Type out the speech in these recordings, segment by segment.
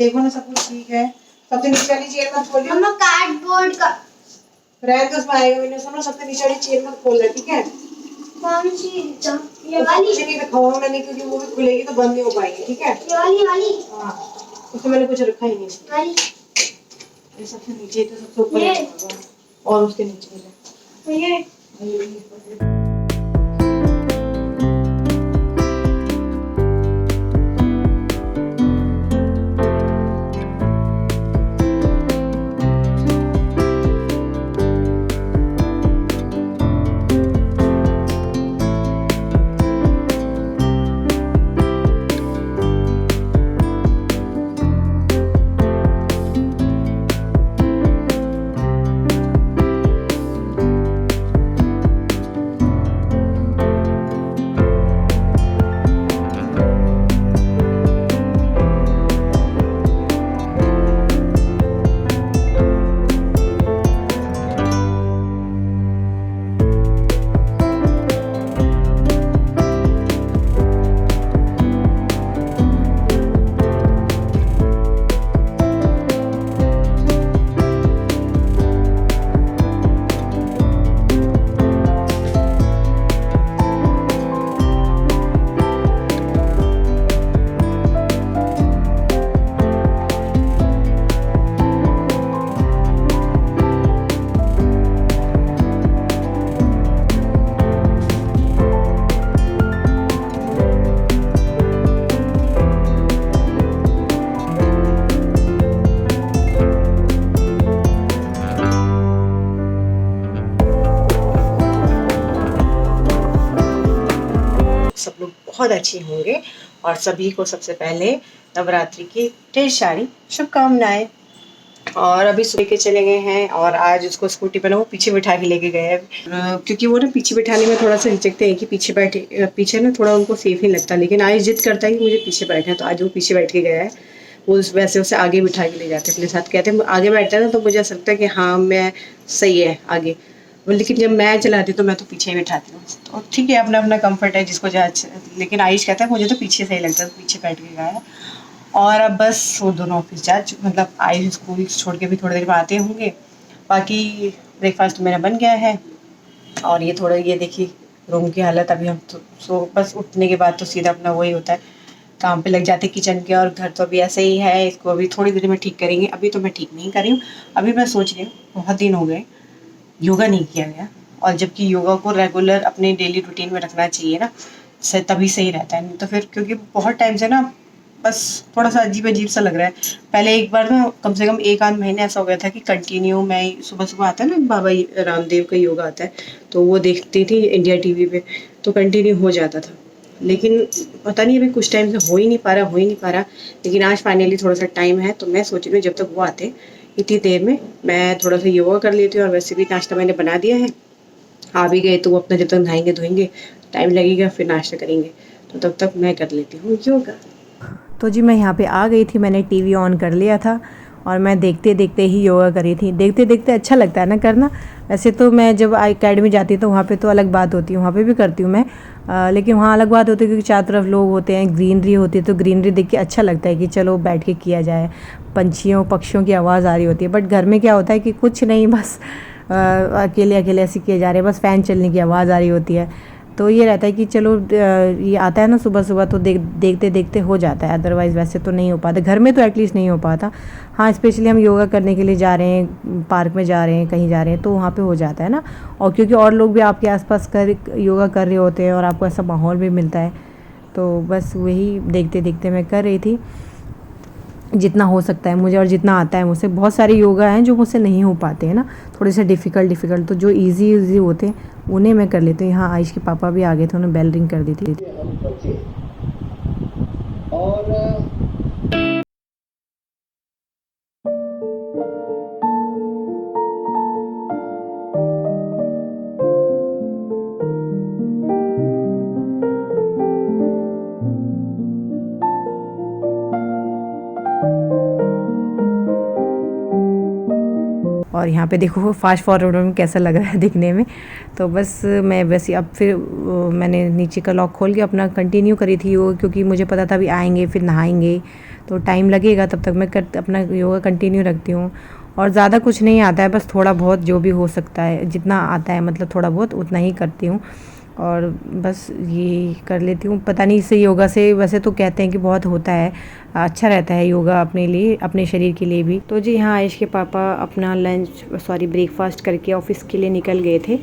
देखो ना सब कुछ ठीक है। सबसे नीचे वाली चेयर मत खोलियो। मम्मा कार्डबोर्ड का रहने दो, उसमें आएगा मैंने सुनो। सबसे नीचे वाली चेयर मत खोलना, ठीक है? कौन सी? ये वाली? कुछ नहीं रखा मैंने, क्योंकि वो भी खुलेगी तो बंद नहीं हो पाएगी, ठीक है? ये वाली? हाँ, उसमें मैंने कुछ रखा ही नहीं। वाली ये सबसे नीचे तो सबसे ऊपर है और उसके नीचे है ये। सब लोग बहुत अच्छे होंगे और सभी को सबसे पहले नवरात्रि की ढेर सारी शुभकामनाएं। और अभी सुबह के चले गए हैं और आज उसको स्कूटी पर ना वो पीछे बिठा के लेके गए हैं, क्योंकि वो ना पीछे बिठाने में थोड़ा सा हिचकते हैं कि पीछे ना थोड़ा उनको सेफ नहीं लगता, लेकिन आज जिद करता है कि मुझे पीछे बैठना है, तो आज वो पीछे बैठ के गया है। वो वैसे उसे आगे बिठा के ले जाते हैं अपने साथ, कहते हैं आगे बैठता है ना तो मुझे ऐसा लगता है कि हाँ मैं सही है आगे, लेकिन जब मैं चलाती हूँ तो मैं तो पीछे ही बैठाती हूँ। तो ठीक है, अपना अपना कंफर्ट है जिसको जहाँ अच्छा, लेकिन आयुष कहता है मुझे तो पीछे सही लगता है, तो पीछे बैठ के गया है। और अब बस वो दोनों ऑफिस मतलब आयुष स्कूल छोड़ के भी थोड़ी देर में आते होंगे। बाकी ब्रेकफास्ट मेरा बन गया है और ये थोड़ा ये देखिए रूम की हालत। अभी हम तो बस उठने के बाद तो सीधा अपना वही होता है, काम पे लग जाते किचन के, और घर तो अभी ऐसे ही है, इसको अभी थोड़ी देर में ठीक करेंगे। अभी तो मैं ठीक नहीं कर रही हूँ, अभी मैं सोच रही हूँ बहुत दिन हो गए योगा नहीं किया गया, और जबकि योगा को रेगुलर अपने डेली रूटीन में रखना चाहिए ना, तभी सही रहता है। नहीं तो फिर क्योंकि बहुत टाइम से ना बस थोड़ा सा अजीब अजीब सा लग रहा है। पहले एक बार ना कम से कम 1 आध महीने ऐसा हो गया था कि कंटिन्यू मैं सुबह सुबह आता है ना बाबा रामदेव का योगा आता है, तो वो देखती थी इंडिया टीवी पे, तो कंटिन्यू हो जाता था। लेकिन पता नहीं अभी कुछ टाइम से हो ही नहीं पा रहा। लेकिन आज फाइनली थोड़ा सा टाइम है, तो मैं सोच रही हूँ जब तक वो आते इतनी देर में मैं थोड़ा सा योगा कर लेती हूँ। और वैसे भी नाश्ता मैंने बना दिया है, आ भी गए तो वो अपना जब तक नहाएंगे धोएंगे टाइम लगेगा, फिर नाश्ता करेंगे, तो तब तक मैं कर लेती हूँ योगा। तो जी मैं यहाँ पे आ गई थी, मैंने टीवी ऑन कर लिया था और मैं देखते देखते ही योगा करी थी। देखते देखते अच्छा लगता है ना करना। वैसे तो मैं जब अकेडमी जाती तो वहाँ पे तो अलग बात होती है, वहाँ पे भी करती हूँ मैं, लेकिन वहाँ अलग बात होती है क्योंकि चारों तरफ लोग होते हैं, ग्रीनरी होती है, तो ग्रीनरी देख के अच्छा लगता है कि चलो बैठ के किया जाए। पंछियों पक्षियों की आवाज़ आ रही होती है, बट घर में क्या होता है कि कुछ नहीं, बस अकेले अकेले ऐसे किए जा रहे हैं, बस फ़ैन चलने की आवाज़ आ रही होती है। तो ये रहता है कि चलो ये आता है ना सुबह सुबह तो देखते देखते हो जाता है, अदरवाइज़ वैसे तो नहीं हो पाता घर में, तो एटलीस्ट नहीं हो पाता। हाँ स्पेशली हम योगा करने के लिए जा रहे हैं, पार्क में जा रहे हैं, कहीं जा रहे हैं, तो वहाँ पे हो जाता है ना। और क्योंकि और लोग भी आपके आसपास योगा कर रहे होते हैं और आपको ऐसा माहौल भी मिलता है, तो बस वही देखते देखते मैं कर रही थी जितना हो सकता है मुझे और जितना आता है मुझसे। बहुत सारे योगा हैं जो मुझसे नहीं हो पाते हैं ना, थोड़े से डिफ़िकल्ट, तो जो इजी होते हैं उन्हें मैं कर लेती हूँ। यहाँ आयुष के पापा भी आ गए थे, उन्होंने बेल रिंग कर दी थी। और यहाँ पे देखो फास्ट फॉरवर्ड में कैसा लग रहा है दिखने में। तो बस मैं वैसे अब फिर मैंने नीचे का लॉक खोल के अपना कंटिन्यू करी थी वो, क्योंकि मुझे पता था अभी आएंगे फिर नहाएंगे, तो टाइम लगेगा, तब तक मैं अपना योगा कंटिन्यू रखती हूँ। और ज़्यादा कुछ नहीं आता है, बस थोड़ा बहुत जो भी हो सकता है, जितना आता है मतलब थोड़ा बहुत उतना ही करती हूँ और बस ये कर लेती हूँ। पता नहीं इससे योगा से, वैसे तो कहते हैं कि बहुत होता है, अच्छा रहता है योगा अपने लिए, अपने शरीर के लिए भी। तो जी हाँ, आयुष के पापा अपना ब्रेकफास्ट करके ऑफिस के लिए निकल गए थे।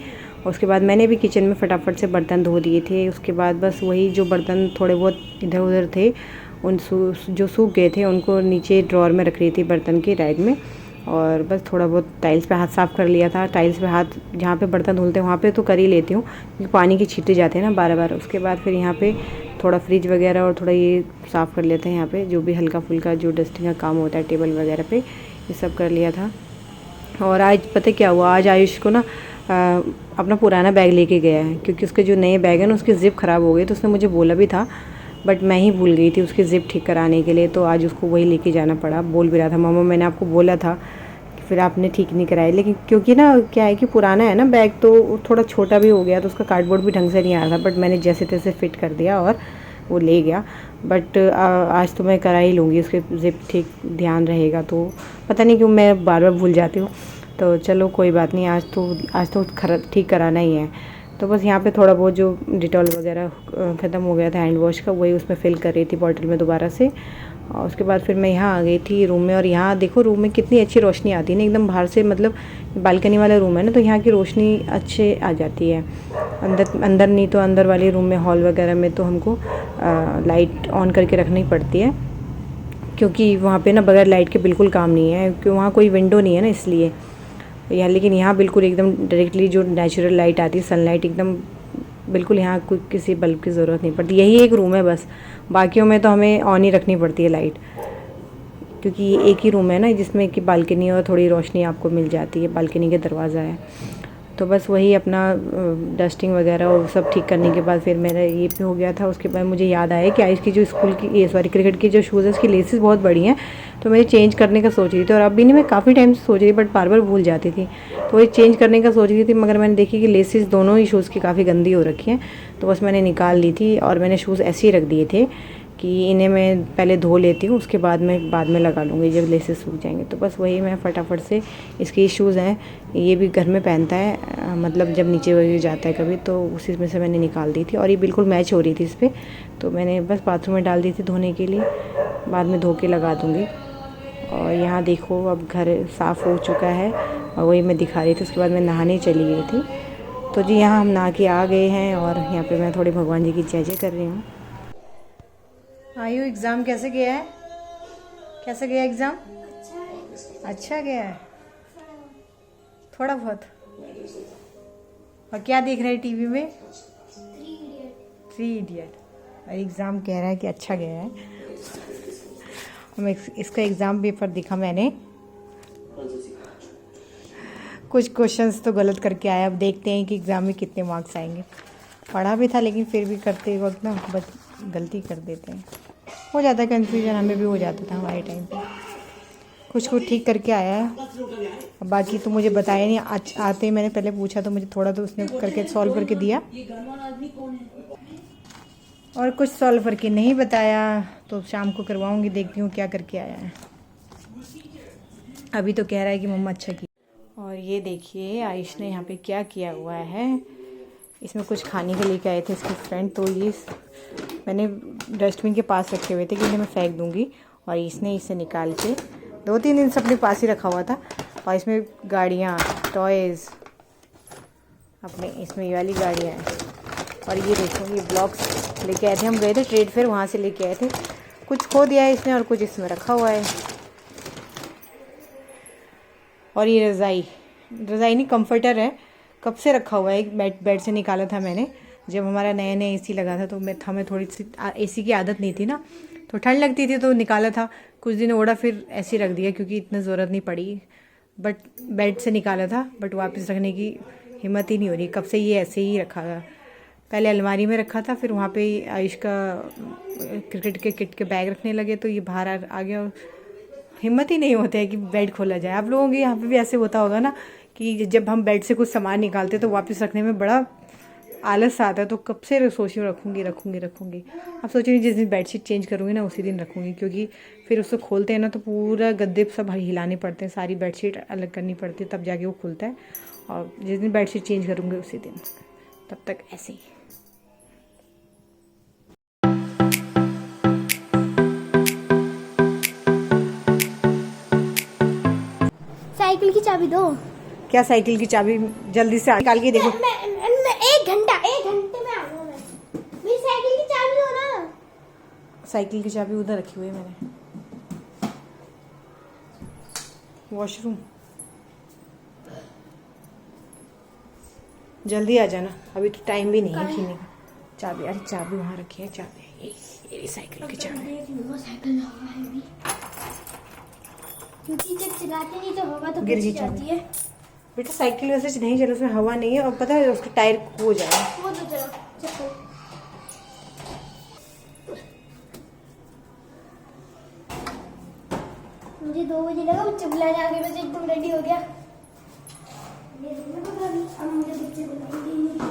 उसके बाद मैंने भी किचन में फटाफट से बर्तन धो दिए थे। उसके बाद बस वही जो बर्तन थोड़े बहुत इधर उधर थे उन जो सूख गए थे उनको नीचे ड्रॉर में रख रही थी बर्तन के रैक में। और बस थोड़ा बहुत टाइल्स पे हाथ साफ़ कर लिया था। टाइल्स पे हाथ जहाँ पे बर्तन धुलते हैं वहाँ पे तो कर ही लेती हूँ, क्योंकि पानी के छींटे जाते हैं ना बार बार। उसके बाद फिर यहाँ पे थोड़ा फ्रिज वगैरह और थोड़ा ये साफ़ कर लेते हैं, यहाँ पे जो भी हल्का फुल्का जो डस्टिंग का काम होता है टेबल वगैरह पे, ये सब कर लिया था। और आज पता क्या हुआ, आज आयुष को ना अपना पुराना बैग लेके गया है, क्योंकि उसके जो नए बैग है ना उसकी ज़िप ख़राब हो गई। तो उसने मुझे बोला भी था, बट मैं ही भूल गई थी उसकी ज़िप ठीक कराने के लिए। तो आज उसको वही लेके जाना पड़ा। बोल भी रहा था, मामा मैंने आपको बोला था, फिर आपने ठीक नहीं कराया। लेकिन क्योंकि ना क्या है कि पुराना है ना बैग, तो थोड़ा छोटा भी हो गया, तो उसका कार्डबोर्ड भी ढंग से नहीं आ रहा था। बट मैंने जैसे तैसे फिट कर दिया और वो ले गया। बट आज तो मैं करा ही लूँगी, उसके ज़िप ठीक ध्यान रहेगा। तो पता नहीं क्यों मैं बार बार भूल जाती हूँ। तो चलो कोई बात नहीं, आज तो ठीक कराना ही है। तो बस यहाँ पे थोड़ा बहुत जो डिटॉल वगैरह ख़त्म हो गया था हैंड वॉश का, वही उसमें फ़िल कर रही थी बॉटल में दोबारा से। और उसके बाद फिर मैं यहाँ आ गई थी रूम में। और यहाँ देखो रूम में कितनी अच्छी रोशनी आती है ना, एकदम बाहर से, मतलब बालकनी वाला रूम है ना, तो यहाँ की रोशनी अच्छे आ जाती है। अंदर नहीं तो अंदर वाले रूम में, हॉल वगैरह में तो हमको लाइट ऑन करके रखनी पड़ती है, क्योंकि वहाँ पे ना बगैर लाइट के बिल्कुल काम नहीं है, क्योंकि वहाँ कोई विंडो नहीं है ना, इसलिए यहाँ। लेकिन यहाँ बिल्कुल एकदम डायरेक्टली जो नेचुरल लाइट आती है, सनलाइट एकदम बिल्कुल, यहाँ कोई किसी बल्ब की ज़रूरत नहीं पड़ती। यही एक रूम है बस, बाकियों में तो हमें ऑन ही रखनी पड़ती है लाइट, क्योंकि ये एक ही रूम है ना जिसमें कि बालकनी और थोड़ी रोशनी आपको मिल जाती है, बालकनी का दरवाज़ा है। तो बस वही अपना डस्टिंग वगैरह और सब ठीक करने के बाद फिर मेरा ये भी हो गया था। उसके बाद मुझे याद आया कि आयुष की जो स्कूल की क्रिकेट की जो शूज़ है उसकी लेसेस बहुत बड़ी हैं, तो मैं चेंज करने का सोच रही थी। और अब भी नहीं, मैं काफ़ी टाइम से सोच रही, बट बार बार भूल जाती थी। तो ये चेंज करने का सोच रही थी, मगर मैंने देखी कि लेसेस दोनों ही शूज़ की काफ़ी गंदी हो रखी हैं। तो बस मैंने निकाल ली थी और मैंने शूज़ ऐसे ही रख दिए थे कि इन्हें मैं पहले धो लेती हूँ, उसके बाद में लगा लूँगी जब लेसेस सूख जाएंगे। तो बस वही मैं फटाफट से, इसके शूज़ हैं, ये भी घर में पहनता है, मतलब जब नीचे वगैरह जाता है कभी, तो उसी में से मैंने निकाल दी थी। और ये बिल्कुल मैच हो रही थी इस पर, तो मैंने बस बाथरूम में डाल दी थी धोने के लिए, बाद में धो के लगा दूँगी। और यहाँ देखो अब घर साफ़ हो चुका है, और वही मैं दिखा रही थी। उसके बाद मैं नहाने चली गई थी। तो जी यहाँ हम नहा के आ गए हैं, और यहाँ पे मैं थोड़ी भगवान जी की जय कर रही हूँ। आयु, एग्ज़ाम कैसे गया है? कैसे गया एग्ज़ाम? अच्छा गया है, थोड़ा बहुत। और क्या देख रहे हैं टीवी में? 3 इडियट। और एग्ज़ाम कह रहा है कि अच्छा गया है। इसका एग्ज़ाम पेपर देखा मैंने, कुछ क्वेश्चंस तो गलत करके आया। अब देखते हैं कि एग्ज़ाम में कितने मार्क्स आएंगे। पढ़ा भी था, लेकिन फिर भी करते वक्त ना गलती कर देते हैं, हो जाता है कन्फ्यूजन। हमें भी हो जाता था हमारे टाइम पे। कुछ ठीक करके आया है, बाकी तो मुझे बताया नहीं। आते ही मैंने पहले पूछा, तो मुझे थोड़ा तो उसने करके सॉल्व करके दिया, और कुछ सॉल्व करके नहीं बताया। तो शाम को करवाऊंगी, देखती हूँ क्या करके आया है। अभी तो कह रहा है कि मम्मा अच्छा की। और ये देखिए आयुष ने यहाँ पे क्या किया हुआ है, इसमें कुछ खाने के लेके आए थे इसके फ्रेंड, तो ये मैंने डस्टबिन के पास रखे हुए थे कि इन्हें मैं फेंक दूँगी, और इसने इसे निकाल के 2-3 दिन से अपने पास ही रखा हुआ था। और इसमें गाड़ियाँ, टॉयज़, अपने इसमें ये वाली गाड़ियाँ हैं। और ये देखो, ये ब्लॉक्स लेके आए थे, हम गए थे ट्रेड फेयर, वहाँ से लेके आए थे। कुछ खो दिया है इसने और कुछ इसमें रखा हुआ है। और ये रज़ाई नहीं, कंफर्टर है, कब से रखा हुआ है, बेड से निकाला था मैंने जब हमारा नया नया एसी लगा था। तो हमें थोड़ी सी एसी की आदत नहीं थी ना, तो ठंड लगती थी, तो निकाला था, कुछ दिन ओढ़ा, फिर ऐसे रख दिया, क्योंकि इतना ज़रूरत नहीं पड़ी। बट बेड से निकाला था, बट वापस रखने की हिम्मत ही नहीं हो रही। कब से ये ऐसे ही रखा था, पहले अलमारी में रखा था, फिर वहाँ पे आयुष का क्रिकेट के किट के बैग रखने लगे, तो ये बाहर आ गया। और हिम्मत ही नहीं होता है कि बेड खोला जाए। आप लोगों के यहाँ पे भी ऐसे होता होगा ना, कि जब हम बेड से कुछ सामान निकालते तो वापस रखने में बड़ा आलस आता है, तो कब से सोच रही हूँ रखूँगी। अब सोच रही हूँ जिस दिन बेडशीट चेंज करूँगी ना उसी दिन रखूँगी, क्योंकि फिर उसको खोलते हैं ना तो पूरा गद्दे सब हिलाने पड़ते हैं, सारी बेडशीट अलग करनी पड़ती है तब जाके वो खुलता है। और जिस दिन बेडशीट चेंज करूँगी उसी दिन, तब तक ऐसे ही। साइकिल की चाबी दो। क्या साइकिल की चाबी? जल्दी से निकाल के देखो। मैं 1 घंटे में आऊंगा। मैं मेरी साइकिल की चाबी दो ना। साइकिल की चाबी उधर रखी हुई है मैंने, वॉशरूम। जल्दी आ जाना, अभी तो टाइम भी नहीं है पीने का। चाबी, अरे चाबी वहाँ रखी है, चाबी ये साइकिल की चाबी। साइकिल हवा है भी, क्योंकि जब चलाते नहीं तो हवा तो गिर बच गई जाती चाबी। है। बेटा साइकिल वैसे नहीं चला, उसमें हवा नहीं है, और पता है उसका टायर खो जाएगा। वो तो चलो चलो। मुझे 2 बजे लगा बच्चे बुलाने आ गए, बस एकदम रेडी हो गया। ये देखना पता नहीं अब मुझे बच्चे बुलाएंगे।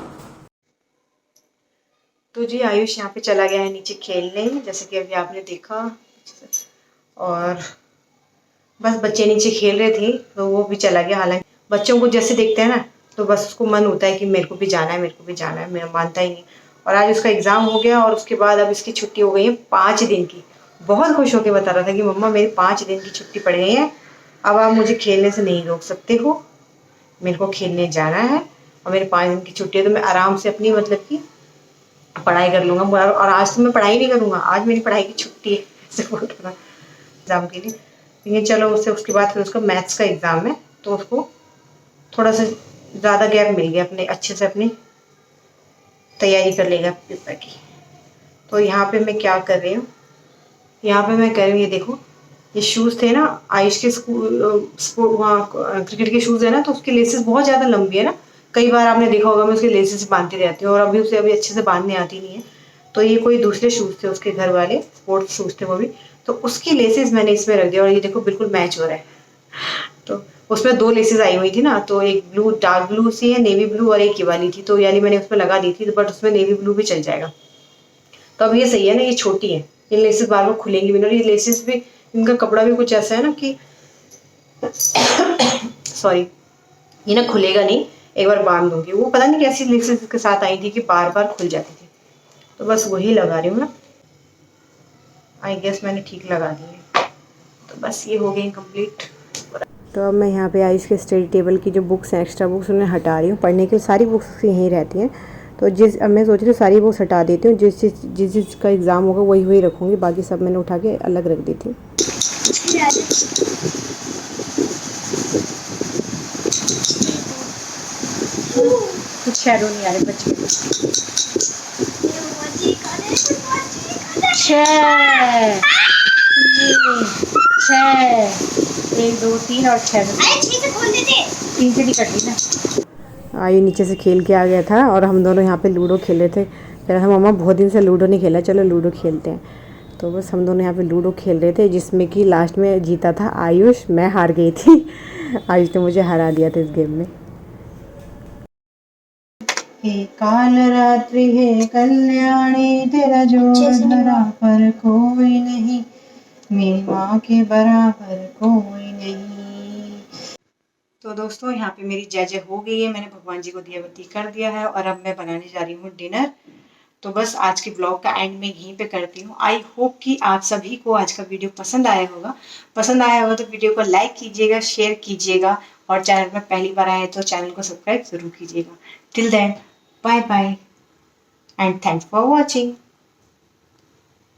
तो जी आयुष यहाँ पे चला गया है नीचे खेलने, जैसे कि अभी आपने देखा। और बस बच्चे नीचे खेल रहे थे तो वो भी चला गया। हालांकि बच्चों को जैसे देखते हैं ना तो बस उसको मन होता है कि मेरे को भी जाना है, मेरे को भी जाना है, मेरा मानता ही नहीं। और आज उसका एग्ज़ाम हो गया और उसके बाद अब इसकी छुट्टी हो गई है 5 दिन की। बहुत खुश होकर बता रहा था कि मम्मा मेरी 5 दिन की छुट्टी पड़ गई है, अब आप मुझे खेलने से नहीं रोक सकते हो, मेरे को खेलने जाना है और मेरे 5 दिन की छुट्टी है तो मैं आराम से अपनी मतलब कि पढ़ाई कर लूँगा। और आज तो मैं पढ़ाई नहीं करूँगा, आज मेरी पढ़ाई की छुट्टी है ऐसे बोल रहा एग्ज़ाम के लिए। ये चलो उससे उसके बाद फिर उसका मैथ्स का एग्ज़ाम है तो उसको थोड़ा सा ज़्यादा गैप मिल गया, अपने अच्छे से अपनी तैयारी कर लेगा पेपर की। तो यहाँ पे मैं क्या कर रही हूँ, यहाँ पे मैं कर रही हूँ, ये देखो ये शूज़ थे ना आयुष के स्कूल वहाँ क्रिकेट के शूज़ है ना, तो उसकी लेसेस बहुत ज़्यादा लंबी है ना। कई बार आपने देखा होगा मैं उसके लेसेस बांधती रहती हूँ और अभी उसे अभी अच्छे से बांधने आती नहीं है। तो ये कोई दूसरे शूज़ थे उसके घर वाले, स्पोर्ट्स शूज़ थे वो भी, तो उसकी लेसेस मैंने इसमें रख दिया और ये देखो बिल्कुल मैच हो रहा है। तो उसमें 2 लेसेस आई हुई थी ना, तो एक ब्लू डार्क ब्लू सी है, नेवी ब्लू, और एक ये वाली थी, तो यानी मैंने उसमें लगा दी थी, बट उसमें नेवी ब्लू भी चल जाएगा। तो अब ये सही है ना, ये छोटी है, ये लेसेस बार बार खुलेंगी भी नहीं, और ये लेसेस भी इनका कपड़ा भी कुछ ऐसा है ना कि सॉरी ये ना खुलेगा नहीं, एक बार बांध दूंगी। वो पता नहीं कैसी लेसेस के साथ आई थी कि बार बार खुल जाती थी, तो बस वही लगा रही हूँ ना। आई गेस मैंने ठीक लगा दी है, तो बस ये हो गई कंप्लीट। तो अब मैं यहाँ पे आयुष के स्टडी टेबल की जो बुक्स हैं, एक्स्ट्रा बुक्स, उन्हें हटा रही हूँ। पढ़ने की सारी बुक्स यहीं रहती हैं, तो अब मैं सोच रही हूँ सारी बुक्स हटा देती हूँ, जिस चीज़ का एग्ज़ाम होगा वही रखूँगी, बाकी सब मैंने उठा के अलग रख दी थी। कुछ शैडो नहीं आ रहे बच्चे। 1 2 3 और 6 3 से टिकट ली ना। आयु नीचे से खेल के आ गया था और हम दोनों यहाँ पे लूडो खेल रहे थे। कह रहा था मम्मा बहुत दिन से लूडो नहीं खेला, चलो लूडो खेलते हैं। तो बस हम दोनों यहाँ पे लूडो खेल रहे थे, जिसमें कि लास्ट में जीता था आयुष, मैं हार गई थी। आयुष ने मुझे हरा दिया था इस गेम में। हे काल रात्रि है कल्याणी, तेरा जोर धरा पर कोई नहीं, मेरी माँ के बराबर कोई नहीं। तो दोस्तों यहाँ पे मेरी जय जय हो गई है, मैंने भगवान जी को दिया बत्ती कर दिया है और अब मैं बनाने जा रही हूँ डिनर। तो बस आज के ब्लॉग का एंड में यहीं पे करती हूँ। आई होप कि आप सभी को आज का वीडियो पसंद आया होगा। तो वीडियो को लाइक कीजिएगा, शेयर कीजिएगा, और चैनल में पहली बार आए तो चैनल को सब्सक्राइब जरूर कीजिएगा। Till then bye bye and thanks for watching.